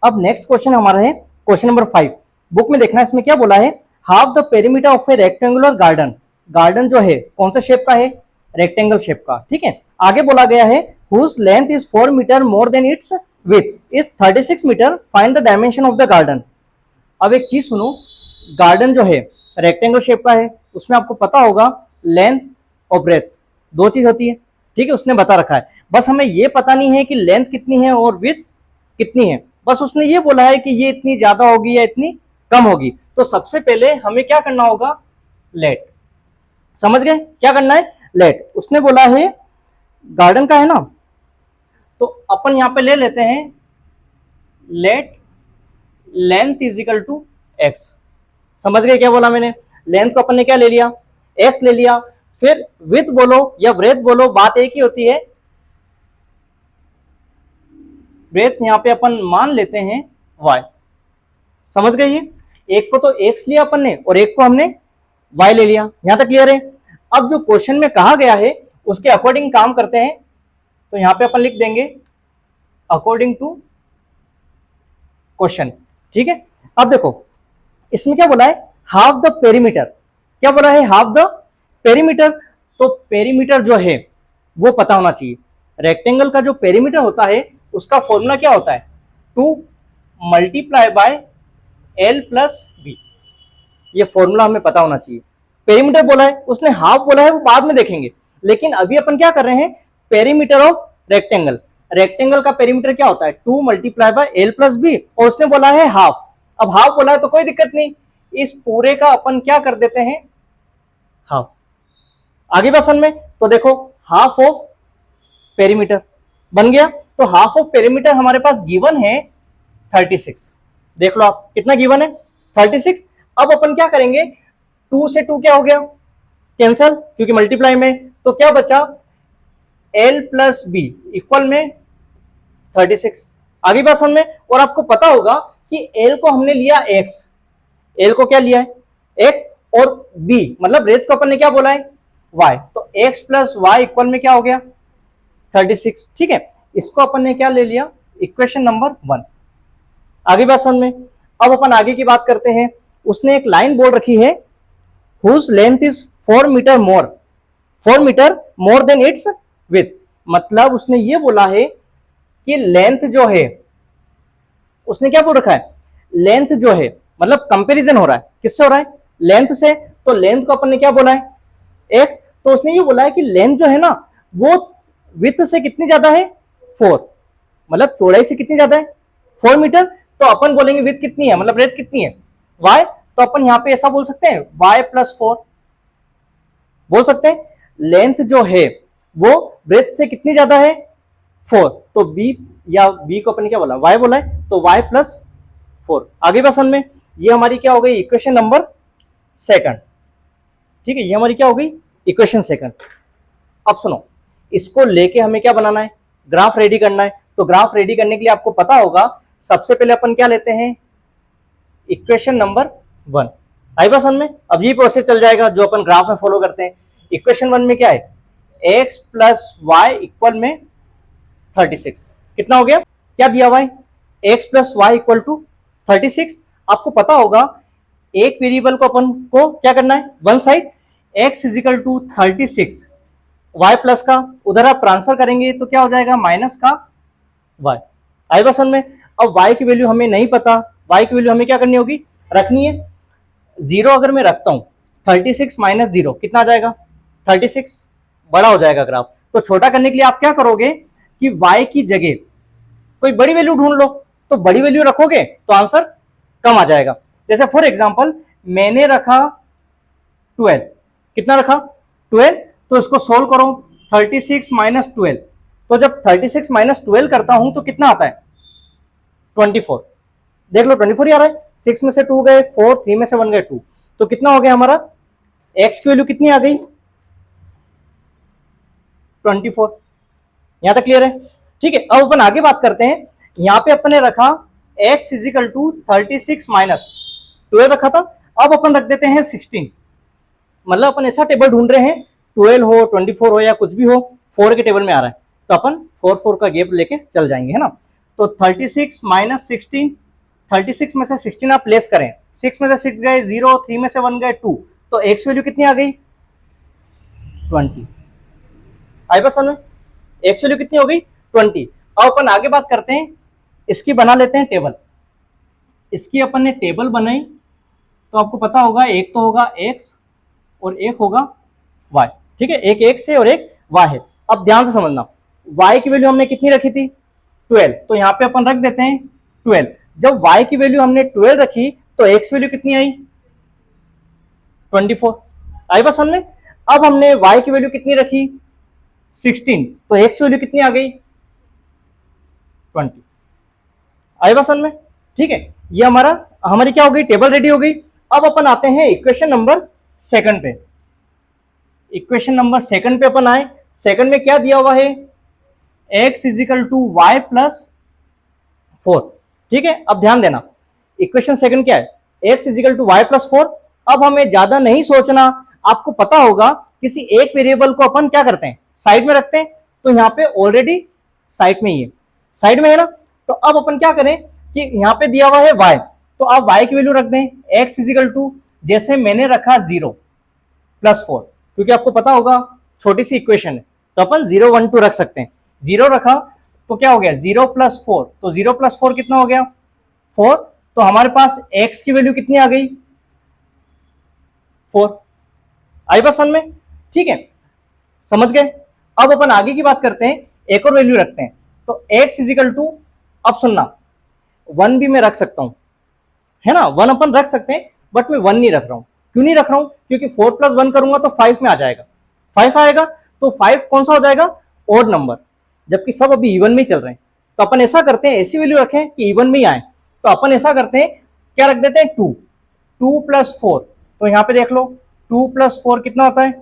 अब next question हमारा है क्वेश्चन नंबर 5। बुक में देखना, इसमें क्या बोला है, half the perimeter of A rectangular garden. Garden जो है कौन सा शेप का है, रेक्टेंगल शेप का, ठीक है। आगे बोला गया है whose length is 4 metre more than its width is 36 metre, find the dimension of the garden. अब एक चीज सुनो, गार्डन जो है रेक्टेंगल शेप का है, उसमें आपको पता होगा लेंथ और ब्रेथ दो चीज होती है, ठीक है, उसने बता रखा है। बस हमें ये पता नहीं है कि लेंथ कितनी है और विड्थ कितनी है, बस उसने ये बोला है कि ये इतनी ज्यादा होगी या इतनी कम होगी। तो सबसे पहले हमें क्या करना होगा, लेट। समझ गए क्या करना है, लेट। उसने बोला है गार्डन का है ना, तो अपन यहां पे ले लेते हैं let length is equal to x. समझ गए क्या बोला मैंने, लेंथ को अपन ने क्या ले लिया, एक्स ले लिया। फिर विड्थ बोलो या ब्रेथ बोलो, बात एक ही होती है। ब्रेथ यहां पे अपन मान लेते हैं y। समझ गए, ये एक को तो x लिया अपन ने और एक को हमने y ले लिया। यहां तक क्लियर है। अब जो क्वेश्चन में कहा गया है उसके अकॉर्डिंग काम करते हैं, तो यहां पे अपन लिख देंगे अकॉर्डिंग टू क्वेश्चन, ठीक है। अब देखो इसमें क्या बोला है, हाफ द पेरीमीटर। क्या बोला है, हाफ द पेरीमीटर। तो पेरीमीटर जो है वो पता होना चाहिए। रेक्टेंगल का जो पेरीमीटर होता है उसका फॉर्मूला क्या होता है, 2 multiply by l plus b. ये फॉर्मूला हमें पता होना चाहिए। पेरीमीटर बोला है, उसने हाफ बोला है, वो बाद में देखेंगे, लेकिन अभी अपन क्या कर रहे हैं, पेरीमीटर ऑफ रेक्टेंगल। रेक्टेंगल का पेरीमीटर क्या होता है, 2 multiply by l plus b, और उसने बोला है हाफ। अब हाफ बोला है तो कोई दिक्कत नहीं, इस पूरे का अपन क्या कर देते हैं, हाफ। आगे बसन में तो देखो हाफ ऑफ पेरीमीटर बन गया। तो हाफ ऑफ पेरीमीटर हमारे पास गिवन है 36। देख लो आप कितना गिवन है, 36। अब अपन क्या करेंगे, 2 से 2 क्या हो गया, कैंसल, क्योंकि मल्टीप्लाई में। तो क्या बचा, एल प्लस बी इक्वल में 36। आगे बसन में, और आपको पता होगा कि एल को हमने लिया एक्स, एल को क्या लिया है एक्स, और बी मतलब रेत को अपन ने क्या बोला है वाई। तो एक्स प्लस वाई इक्वल में क्या हो गया 36, ठीक है। इसको अपन ने क्या ले लिया, इक्वेशन नंबर 1। आगे बात समझ में। अब अपन आगे की बात करते हैं। उसने एक लाइन बोल रखी है, whose length is 4 metre more, 4 metre more than its width. मतलब उसने ये बोला है कि लेंथ जो है, उसने क्या बोल रखा है, लेंथ जो है, मतलब कंपैरिजन हो रहा है, किससे हो रहा है, लेंथ से। तो लेंथ को अपन ने क्या बोला है एक्स, तो उसने ये बोला है कि लेंथ जो है ना वो विथ से कितनी ज्यादा है 4, मतलब चौड़ाई से कितनी ज्यादा है 4 मीटर। तो अपन बोलेंगे विथ कितनी है, मतलब ब्रेथ कितनी है y। तो अपन यहां पे ऐसा बोल सकते हैं y प्लस 4 बोल सकते हैं। लेंथ जो है वो ब्रेथ से कितनी ज्यादा है 4, तो b या b को अपन क्या बोला y बोला है, तो y प्लस 4। आगे पसंद में ये हमारी क्या हो गई, इक्वेशन नंबर 2, ठीक है। ये हमारी क्या हो गई, इक्वेशन 2। अब सुनो, इसको लेके हमें क्या बनाना है, ग्राफ रेडी करना है। तो ग्राफ रेडी करने के लिए आपको पता होगा, सबसे पहले अपन क्या लेते हैं, इक्वेशन नंबर 1। आई बात समझ में। अब ये प्रोसेस चल जाएगा जो अपन ग्राफ में फॉलो करते हैं। इक्वेशन 1 में क्या है, x प्लस वाई इक्वल में 36। कितना हो गया, क्या दिया हुआ है, x plus y equal to 36। आपको पता होगा एक वेरिएबल को अपन को क्या करना है, one side, x is equal to 36 y plus का उधर आप ट्रांसफर करेंगे तो क्या हो जाएगा, माइनस का y। आई बात समझ में। अब y की वैल्यू हमें नहीं पता, y की वैल्यू हमें क्या करनी होगी, रखनी है 0। अगर मैं रखता हूं 36 माइनस 0 कितना आ जाएगा 36, बड़ा हो जाएगा ग्राफ। तो छोटा करने के लिए आप क्या करोगे कि y की जगह कोई बड़ी वैल्यू ढूंढ लो, तो बड़ी वैल्यू रखोगे तो आंसर कम आ जाएगा। जैसे फॉर एग्जांपल मैंने रखा 12, कितना रखा 12, तो इसको सोल्व करो 36 माइनस 12। तो जब 36 माइनस 12 करता हूं तो कितना आता है 24। देख लो 24 ही आ रहा है, 6 में से 2 गए 4, 3 में से 1 गए 2, तो कितना हो गया हमारा, x की वैल्यू कितनी आ गई 24। यहां तक क्लियर है, ठीक है। अब अपन आगे बात करते हैं। यहां पे अपन ने रखा x is equal to 36 minus 12 रखा था, अब अपन रख देते हैं 16। मतलब अपन ऐसा टेबल ढूंढ रहे हैं 12 हो 24 हो या कुछ भी हो, 4 के टेबल में आ रहा है, तो अपन 4 4 का गैप लेके चल जाएंगे, है ना। तो 36 माइनस 16, 36 में से 16 आप लेस करें, 6 में से 6 गए 0, 3 में से 1 गए 2, तो x वैल्यू कितनी आ गई 20। आई बात समझ में, x वैल्यू कितनी हो गई 20। अब अपन आगे बात करते हैं, इसकी बना लेते हैं टेबल। इसकी अपन ने टेबल बनाई तो आपको पता होगा एक तो होगा x और एक होगा y, ठीक है, एक x है और एक y है। अब ध्यान से समझना, y की वैल्यू हमने कितनी रखी थी 12, तो यहां पे अपन रख देते हैं 12। जब y की वैल्यू हमने 12 रखी तो x वैल्यू कितनी आई 24। आई बात समझ में। अब हमने y की वैल्यू कितनी रखी 16, तो x वैल्यू कितनी आ गई 20। आई बात समझ में, ठीक है। ये हमारी क्या हो गई, टेबल रेडी हो गई। अब अपन आते हैं इक्वेशन नंबर सेकंड पे। इक्वेशन नंबर सेकंड पे अपन आए, सेकंड में क्या दिया हुआ है x is equal to y plus 4, ठीक है। अब ध्यान देना, इक्वेशन सेकंड क्या है x is equal to y plus 4। अब हमें ज्यादा नहीं सोचना, आपको पता होगा किसी एक वेरिएबल को अपन क्या करते हैं साइड में रखते हैं, तो यहाँ पे ऑलरेडी साइड में ही है, साइड में है ना। तो अब अपन क्या करें कि यहाँ पे दिया हुआ है y, तो आप y की वैल्यू रख दें x इजिकल टू, जैसे मैंने रखा 0 प्लस 4, क्योंकि आपको पता होगा छोटी सी इक्वेशन है, तो अपन 0 1 2 रख सकते हैं। 0 रखा तो क्या हो गया 0 प्लस 4, तो 0 प्लस 4 कितना हो गया 4, तो हमारे पास x की वैल्यू कितनी आ गई 4। आई बात समझ में, ठीक है, समझ गए। अब अपन आगे की बात करते हैं, एक और वैल्यू रखते हैं, तो x इजिकल टू, अब सुनना 1 भी मैं रख सकता हूं, है ना, 1 अपन रख सकते हैं, बट मैं 1 नहीं रख रहा हूं। क्यों नहीं रख रहा हूं, क्योंकि 4 प्लस 1 करूंगा तो 5 में आ जाएगा, 5 आएगा, तो 5 कौन सा हो जाएगा ऑड नंबर, जबकि सब अभी इवन में ही चल रहे हैं। तो अपन ऐसा करते हैं, ऐसी वैल्यू रखें कि इवन में ही आए, तो अपन ऐसा करते हैं, क्या रख देते हैं 2, 2 प्लस 4, तो यहां पे देख लो 2 प्लस 4 कितना होता है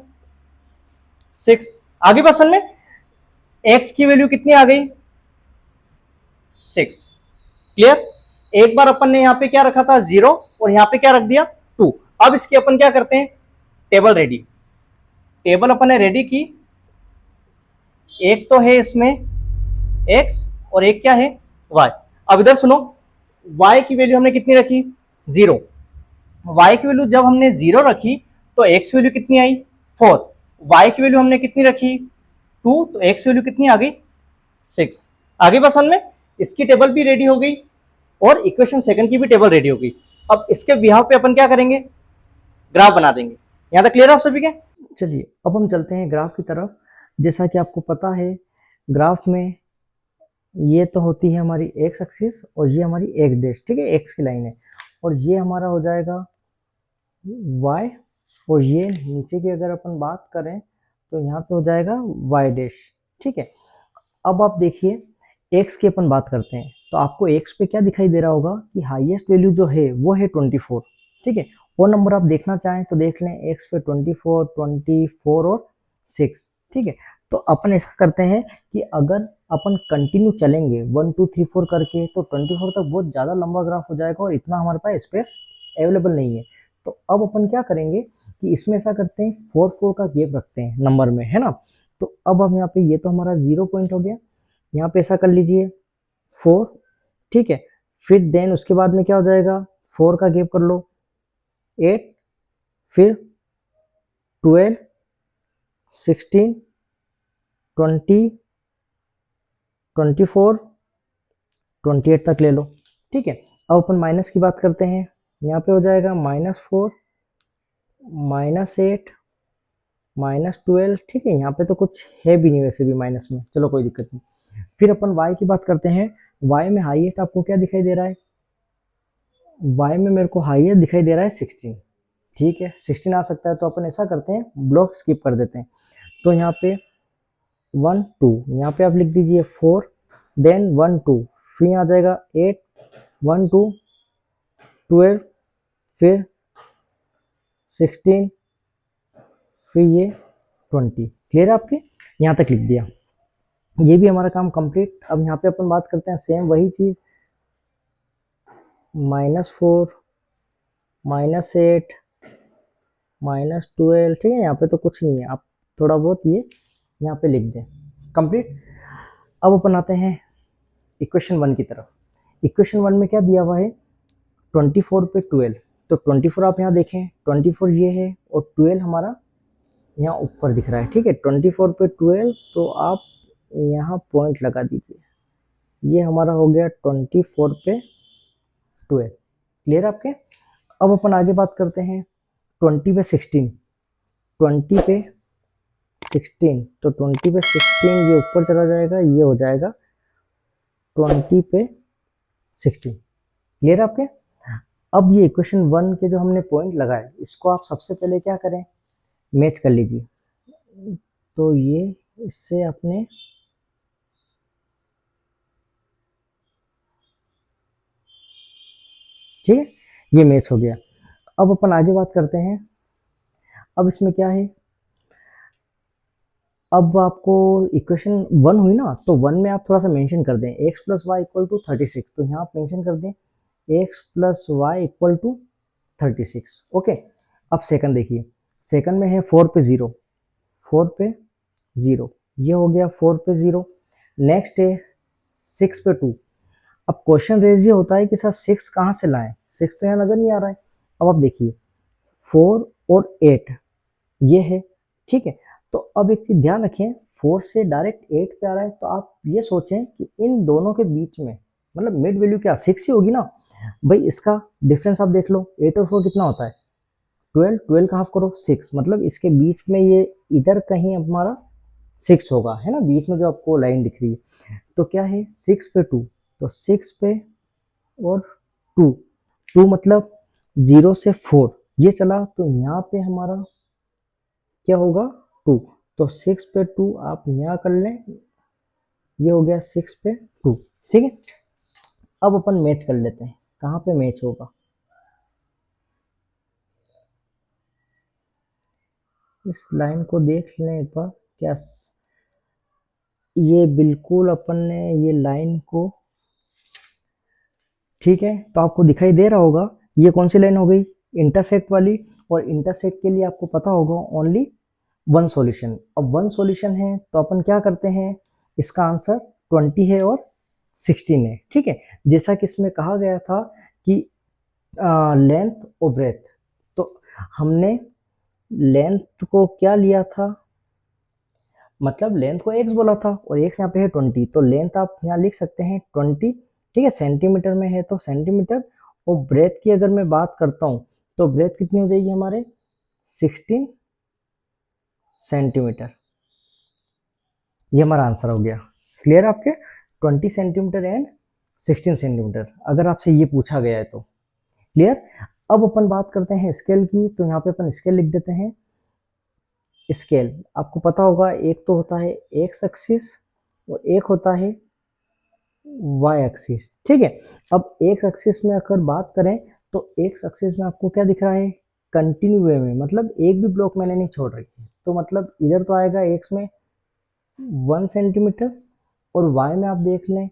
6। आगे बसन में x की वैल्यू कितनी आ गई 6, क्लियर। एक बार अपन ने यहां पे क्या रखा था 0 और यहां पे क्या रख दिया 2। अब इसकी अपन क्या करते हैं, टेबल रेडी। टेबल अपन ने रेडी की, एक तो है इसमें x और एक क्या है y। अब इधर सुनो, y की वैल्यू हमने कितनी रखी 0, y की वैल्यू जब हमने 0 रखी तो x वैल्यू कितनी आई 4, y की वैल्यू हमने कितनी रखी 2, तो x वैल्यू कितनी आ गई 6। आगे बस में इसकी टेबल भी रेडी हो गई और इक्वेशन सेकंड की भी टेबल रेडी हो गई। अब इसके बिहाव पे अपन क्या करेंगे, ग्राफ बना देंगे। यहां तक क्लियर है आप सभी के। चलिए अब हम चलते हैं ग्राफ की तरफ। जैसा कि आपको पता है ग्राफ में ये तो होती है हमारी एक्स एक्सिस और ये हमारी एक्स डैश, ठीक है, एक्स की लाइन है, और ये हमारा हो जाएगा वाई, और ये नीचे की अगर अपन बात करें तो यहाँ पे हो जाएगा वाई डैश, ठीक है। अब आप देखिए एक्स की अपन बात करते हैं, तो आपको एक्स पे क्या दिखाई दे रहा होगा कि हाईएस्ट वैल्यू जो है वो है 24, ठीक है। वो नंबर आप देखना चाहें तो देख लें, एक्स पे 24, 24 और 6, ठीक है। तो अपन ऐसा करते हैं कि अगर अपन कंटिन्यू चलेंगे 1 2 3 4 करके, तो 24 तक बहुत ज़्यादा लंबा ग्राफ हो जाएगा और इतना हमारे पास स्पेस अवेलेबल नहीं है। तो अब अपन क्या करेंगे कि इसमें ऐसा करते हैं 4 4 का गैप रखते हैं नंबर में, है ना। तो अब हम यहाँ पे, ये तो हमारा 0 पॉइंट हो गया, यहाँ पे ऐसा कर लीजिए 4, ठीक है। फिर देन उसके बाद में क्या हो जाएगा 4 का गैप कर लो 8, फिर 12, 16, 20, 24, 28 तक ले लो, ठीक है। अब अपन माइनस की बात करते हैं, यहाँ पे हो जाएगा -4, -8, -12, ठीक है। यहाँ पे तो कुछ है भी नहीं वैसे भी माइनस में, चलो कोई दिक्कत नहीं। फिर अपन y की बात करते हैं, y में हाईएस्ट आपको क्या दिखाई दे रहा है, y में मेरे को हाईएस्ट दिखाई दे रहा है 16, ठीक है, 16 आ सकता है। तो अपन ऐसा करते हैं ब्लॉक स्किप कर देते हैं, तो यहाँ पे 1 2, यहाँ पे आप लिख दीजिए 4, देन 1 2, फिर आ जाएगा 8, 1 2, 12, फिर 16, फिर ये 20। क्लियर है आपके, यहाँ तक लिख दिया, ये भी हमारा काम कंप्लीट। अब यहाँ पे अपन बात करते हैं सेम वही चीज़, -4, -8, -12, ठीक है। यहाँ पे तो कुछ नहीं है, आप थोड़ा बहुत ये यहाँ पे लिख दें, कंप्लीट। अब अपन आते हैं इक्वेशन 1 की तरफ। इक्वेशन 1 में क्या दिया हुआ है, 24 पे 12, तो 24 आप यहाँ देखें, 24 ये है और 12 हमारा यहाँ ऊपर दिख रहा है, ठीक है। 24 पे 12, तो आप यहाँ पॉइंट लगा दीजिए, ये हमारा हो गया 24 पे 12। क्लियर आपके। अब अपन आगे बात करते हैं 20 पे 16, 20 पे 16, तो 20 पे 16 ये ऊपर चला जाएगा, ये हो जाएगा 20 पे 16। क्लियर आपके। अब ये इक्वेशन 1 के जो हमने पॉइंट लगाए, इसको आप सबसे पहले क्या करें, मैच कर लीजिए। तो ये इससे अपने ठीक है, ये मैच हो गया। अब अपन आगे बात करते हैं। अब इसमें क्या है, अब आपको इक्वेशन 1 हुई ना, तो 1 में आप थोड़ा सा मेंशन कर दें x plus y equal to 36, तो यहाँ आप मेंशन कर दें x plus y equal to 36। Okay. अब सेकंड देखिए, सेकंड में है 4 पे 0, 4 पे 0, ये हो गया 4 पे 0। नेक्स्ट है 6 पे 2। अब क्वेश्चन रेज ये होता है कि सर 6 कहाँ से लाएं, 6 तो यहाँ नजर नहीं आ रहा है। अब आप देखिए 4 और 8 ये है, ठीक है। तो अब एक चीज ध्यान रखें, 4 से डायरेक्ट 8 पे आ रहा है, तो आप ये सोचें कि इन दोनों के बीच में मतलब मिड वैल्यू क्या 6 ही होगी ना भाई। इसका डिफरेंस आप देख लो, 8 और 4 कितना होता है 12, 12 का हाफ करो 6, मतलब इसके बीच में ये इधर कहीं हमारा 6 होगा, है ना, बीच में जो आपको लाइन दिख रही है। तो क्या है 6 पे 2, तो 6 पे और 2, 2 मतलब 0 से 4 ये चला, तो यहाँ पे हमारा क्या होगा 2, तो 6 पे 2 आप यहाँ कर लें, ये हो गया 6 पे 2, ठीक है। अब अपन मैच कर लेते हैं, कहाँ पे मैच होगा, इस लाइन को देख लें एक बार, क्या ये बिल्कुल अपन ने ये लाइन को, ठीक है, तो आपको दिखाई दे रहा होगा ये कौन सी लाइन हो गई, इंटरसेक्ट वाली। और इंटरसेक्ट के लिए आपको पता होगा ओनली वन सॉल्यूशन। अब वन सॉल्यूशन है तो अपन क्या करते हैं, इसका आंसर 20 है और 16 है, ठीक है। जैसा कि इसमें कहा गया था कि लेंथ और ब्रेथ, तो हमने लेंथ को क्या लिया था, मतलब लेंथ को x बोला था और x यहाँ पे है 20, तो लेंथ आप यहाँ लिख सकते हैं 20, ठीक है। सेंटीमीटर में है तो सेंटीमीटर, और ब्रेथ की अगर मैं बात करता हूँ तो ब्रेथ कितनी हो जाएगी हमारे 16 सेंटीमीटर। ये हमारा आंसर हो गया। क्लियर आपके, 20 सेंटीमीटर एंड 16 सेंटीमीटर अगर आपसे ये पूछा गया है तो। क्लियर। अब अपन बात करते हैं स्केल की, तो यहाँ पे अपन स्केल लिख देते हैं। स्केल आपको पता होगा, एक तो होता है एक्स एक्सिस और एक होता है वाई एक्सिस, ठीक है। अब एक्स एक्सिस में अगर बात करें तो एक्स एक्सिस में आपको क्या दिख रहा है, कंटिन्यू वे में, मतलब एक भी ब्लॉक मैंने नहीं छोड़ रखी है, तो मतलब इधर तो आएगा एक्स में 1 सेंटीमीटर, और वाई में आप देख लें,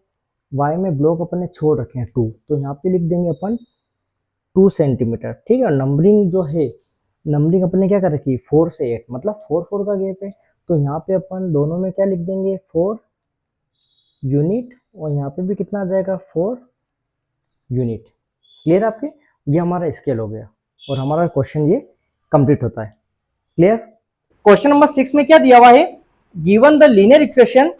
वाई में ब्लॉक अपन ने छोड़ रखे हैं 2, तो यहाँ पे लिख देंगे अपन 2 सेंटीमीटर, ठीक है। नंबरिंग जो है, नंबरिंग अपन ने क्या कर रखी है 4 से 8, मतलब 4 4 का गैप है, तो यहाँ पे अपन दोनों में क्या लिख देंगे 4 यूनिट, और यहाँ पे भी कितना आ जाएगा 4 यूनिट। क्लियर आपके, ये हमारा स्केल हो गया और हमारा क्वेश्चन ये कंप्लीट होता है। क्लियर। क्वेश्चन नंबर 6 में क्या दिया हुआ है, given the linear equation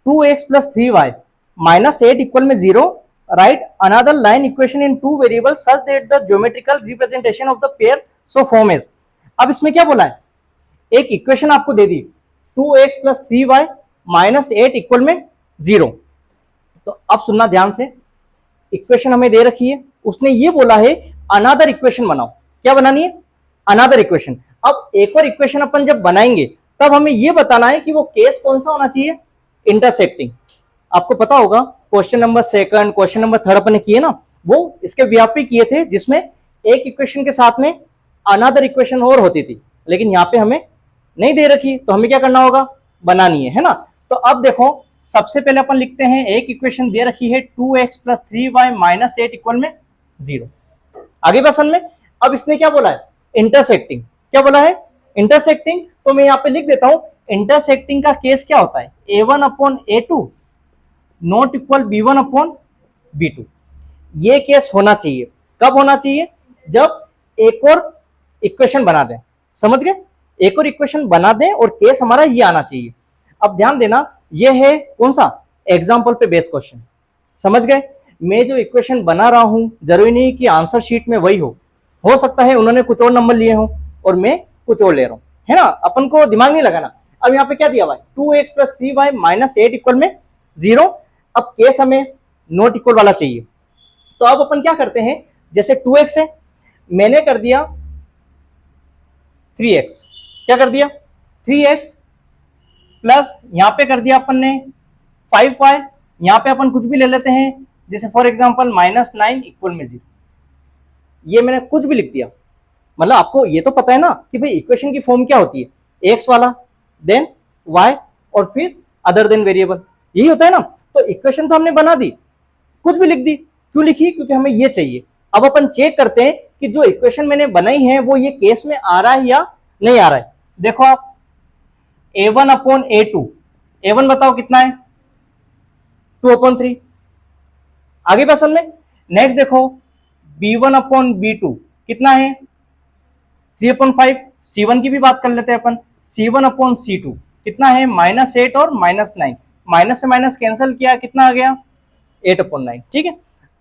2x plus 3y minus 8 equal में 0, right another line equation in 2 variables such that the geometrical representation of the pair so form is. अब इसमें क्या बोला है, एक इक्वेशन आपको दे दी 2x plus 3y minus 8 equal में 0। तो अब सुनना ध्यान से, इक्वेशन हमें दे रखी है, उसने ये बोला है अनदर इक्वेशन बनाओ। क्या बनानी है, अनदर इक्वेशन। अब एक और इक्वेशन अपन जब बनाएंगे तब हमें यह बताना है कि वो केस कौन सा होना चाहिए, इंटरसेक्टिंग। आपको पता होगा क्वेश्चन नंबर 2, क्वेश्चन नंबर 3 अपन ने किए ना, वो इसके व्यापी किए थे, जिसमें एक इक्वेशन के साथ में अनदर इक्वेशन और होती थी, लेकिन यहाँ पे हमें नहीं दे रखी, तो हमें क्या करना होगा, बनानी है ना। तो अब देखो सबसे पहले अपन लिखते हैं, एक इक्वेशन दे रखी है 2x plus 3y minus 8 equal में 0। आगे बसन में अब इसने क्या बोला है, इंटरसेक्टिंग। क्या बोला है, इंटरसेक्टिंग। तो मैं यहाँ पे लिख देता हूं, इंटरसेक्टिंग का केस क्या होता है, a1 upon a2 not equal b1 upon b2। ये केस होना चाहिए। कब होना चाहिए? जब एक और इक्वेशन बना दें। समझ गए? एक और इक्वेशन बना दें और केस हमारा ये आना चाहिए। अब ध्यान देना, ये है कौन सा? एग्जाम्पल पे बेस्ड क्वेश्चन। समझ गए? मैं जो इक्वेशन बना रहा हूं जरूरी नहीं कि आंसर शीट में वही हो सकता है उन्होंने कुछ और नंबर लिए हो और मैं कुछ और ले रहा हूं, है ना। अपन को दिमाग नहीं लगाना। अब यहाँ पे क्या दिया हुआ है? 2x plus 3y minus 8 equal में 0। अब केस हमें नॉट इक्वल वाला चाहिए, तो अब अपन क्या करते हैं, जैसे 2x है, मैंने कर दिया 3x। क्या कर दिया? 3x प्लस यहां पे कर दिया अपन ने 5y। यहां पे अपन कुछ भी ले लेते हैं, जैसे फॉर एग्जांपल -9 इक्वल में 0। ये मैंने कुछ भी लिख दिया। मतलब आपको ये तो पता है ना कि भाई इक्वेशन की फॉर्म क्या होती है, x वाला, देन y, और फिर अदर देन वेरिएबल, यही होता है ना। तो इक्वेशन तो हमने बना दी, कुछ भी लिख दी। क्यों लिखी? क्योंकि हमें ये चाहिए। अब अपन चेक करते हैं कि जो इक्वेशन मैंने बनाई है वो ये केस में आ रहा है या नहीं आ रहा है। देखो आप, a1 अपॉन a2, a1 बताओ कितना है? 2/3। आगे बात समझ में। नेक्स्ट देखो, b1 अपॉन b2 कितना है? 3/5। c1 की भी बात कर लेते हैं अपन। c1 अपॉन c2 कितना है? -8 और -9। माइनस से माइनस कैंसिल किया, कितना आ गया? 8/9। ठीक है।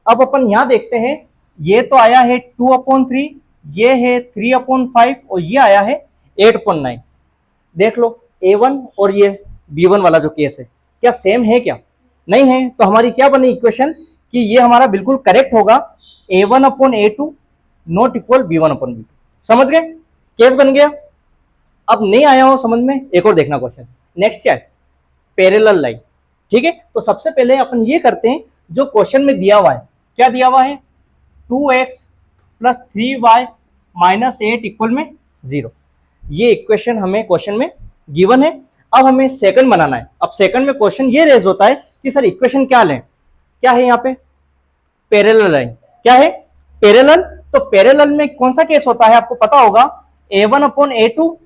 अब अपन यहां देखते हैं, ये तो आया है 2/3, ये है 3/5 और ये आया है 8/9। देख लो a1 और ये b1 वाला जो केस है, क्या सेम है? क्या नहीं है। तो हमारी क्या बनी इक्वेशन कि ये हमारा बिल्कुल करेक्ट होगा, a1 upon a2 not equal b1 upon b2। समझ गए? केस बन गया। अब नहीं आया हो समझ में, एक और देखना क्वेश्चन। नेक्स्ट क्या है? Parallel line. ठीक है। तो सबसे पहले अपन ये करते हैं, जो क्वेश्चन में दिया हुआ है, क्या दिया हुआ है? 2x plus 3y minus 8 equal में 0। ये इक्वेशन हमें क्वेश्चन में गिवन है। अब हमें सेकंड बनाना है। अब सेकंड में क्वेश्चन ये रेज होता है कि सर इक्वेशन क्या लें? क्या है यहाँ पे? Parallel line. क्या है? पैरेलल। तो पैरेलल में कौन सा केस होता है आपको पता होगा? a1 upon a2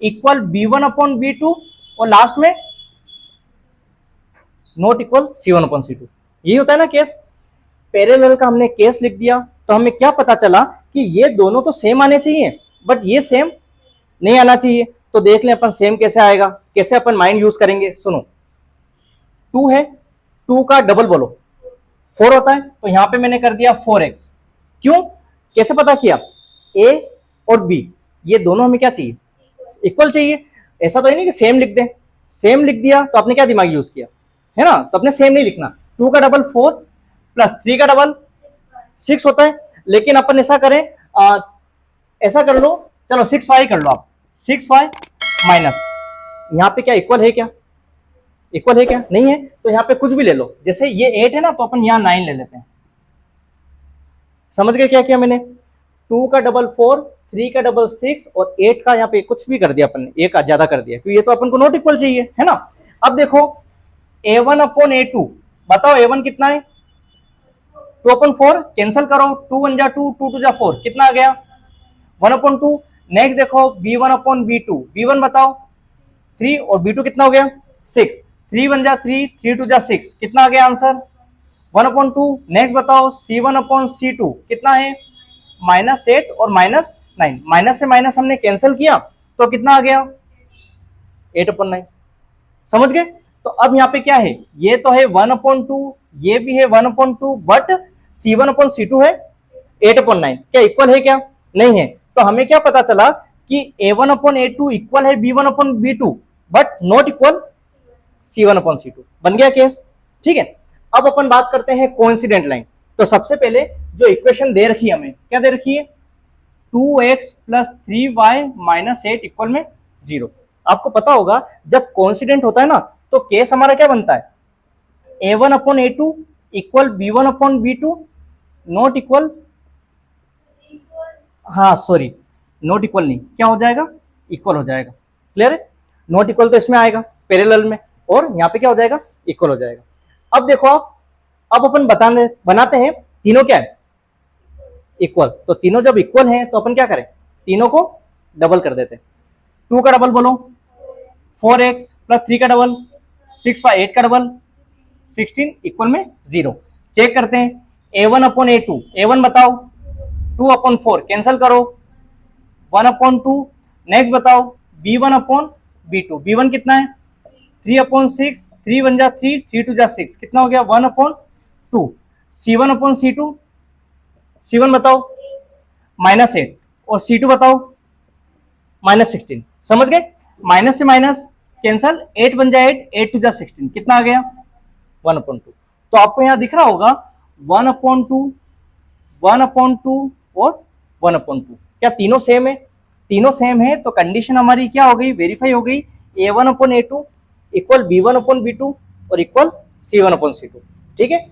equal b1 upon b2 और लास्ट में not equal c1 upon c2। यही होता है ना केस। पैरेलल का हमने केस लिख दिया, तो हमें क्या पता चला कि ये दोनों तो सेम आने चाहिए, बट ये सेम नहीं आना चाहिए। तो देख लें अपन सेम कैसे आएगा, कैसे अपन माइंड यूज करेंगे। सुनो, 2 है, 2 का डबल बोलो 4 होता है, तो यहां पे मैंने कर दिया 4x। क्यों? कैसे पता किया? a और b ये दोनों हमें क्या चाहिए? इक्वल चाहिए। ऐसा तो नहीं कि सेम लिख दें। सेम लिख दिया तो आपने क्या दिमाग यूज किया, है ना। तो अपने सेम नहीं लिखना। 2 का डबल 4 प्लस 3 का डबल 6 होता है। लेकिन अपन ऐसा करें, ऐसा कर लो, चलो 6y कर लो आप। 6y माइनस, यहां पे क्या इक्वल है? क्या इक्वल है? क्या नहीं है। तो यहां पे कुछ भी ले लो, जैसे ये 8 है ना, तो अपन यहां 9 ले लेते हैं। समझ गए क्या किया मैंने? 2 का डबल 4, 3 का डबल 6 और 8 का यहाँ पे कुछ भी कर दिया अपन ने, एक ज्यादा कर दिया, क्योंकि ये तो अपन को नॉट इक्वल चाहिए, है ना। अब देखो a1 अपॉन a2, बताओ a1 कितना है? 2/4। कैंसिल करो, 2 1 जा 2, 2 2 जा 4, कितना आ गया? 1/2। नेक्स्ट देखो b1 अपॉन b2, b1 बताओ 3 और b2 कितना हो गया? 6। 3 1 जा 3, 3 2 जा 6, कितना आ गया आंसर? 1/2। नेक्स्ट बताओ c1 अपॉन c2 कितना है? -8 और -9। माइनस से माइनस हमने कैंसिल किया, तो कितना आ गया? 8/9। समझ गए? तो अब यहाँ पे क्या है? ये तो है 1/2, ये भी है 1/2, बट c1 अपॉन c2 है 8/9। क्या इक्वल है? क्या नहीं है। तो हमें क्या पता चला कि a1 अपॉन a2 इक्वल है b1 upon b2, but not equal c1 upon c2। बन गया केस। ठीक है। अब अपन बात करते हैं कोइंसिडेंट लाइन। तो सबसे पहले जो इक्वेशन दे रखी है हमें, क्या दे रखी है? 2x plus 3y minus 8 equal में 0। आपको पता होगा जब कोइंसिडेंट होता है ना, तो केस हमारा क्या बनता है? a1 upon a2 equal b1 upon b2 not equal, हाँ सॉरी, नॉट इक्वल नहीं, क्या हो जाएगा? इक्वल हो जाएगा। क्लियर है? नॉट इक्वल तो इसमें आएगा पैरेलल में, और यहाँ पे क्या हो जाएगा? इक्वल हो जाएगा। अब देखो आप, अब अपन बनाते हैं तीनों क्या है? इक्वल। तो तीनों जब इक्वल हैं तो अपन क्या करें? तीनों को डबल कर देते हैं। 2 का डबल बोलो 4x प्लस 3 का डबल 6y, 8 का डबल 16 इक्वल में 0। चेक करते हैं, a1 अपॉन a2, a1 बताओ 2 अपॉन 4 कैंसिल करो, 1 अपॉन 2। नेक्स्ट बताओ b1 अपॉन b2, b1 कितना है 3 अपॉन 6, 3 बन जा 3, 3 टू जा 6, कितना हो गया 1 upon 2। c1 upon c2, c1 बताओ -8 और c2 बताओ -16। समझ गए, माइनस से माइनस कैंसल, 8 बन जाए 8, 8 टू जा 16, कितना आ गया 1 अपॉन 2। तो आपको यहां दिख रहा होगा 1 अपॉन 2, 1 अपॉन 2 और 1 अपॉन 2, क्या तीनों सेम है? तीनों सेम है तो कंडीशन हमारी क्या हो गई, वेरीफाई हो गई। a1 upon a2 equal b1 upon b2 और इक्वल c1 अपॉन c2। ठीक है।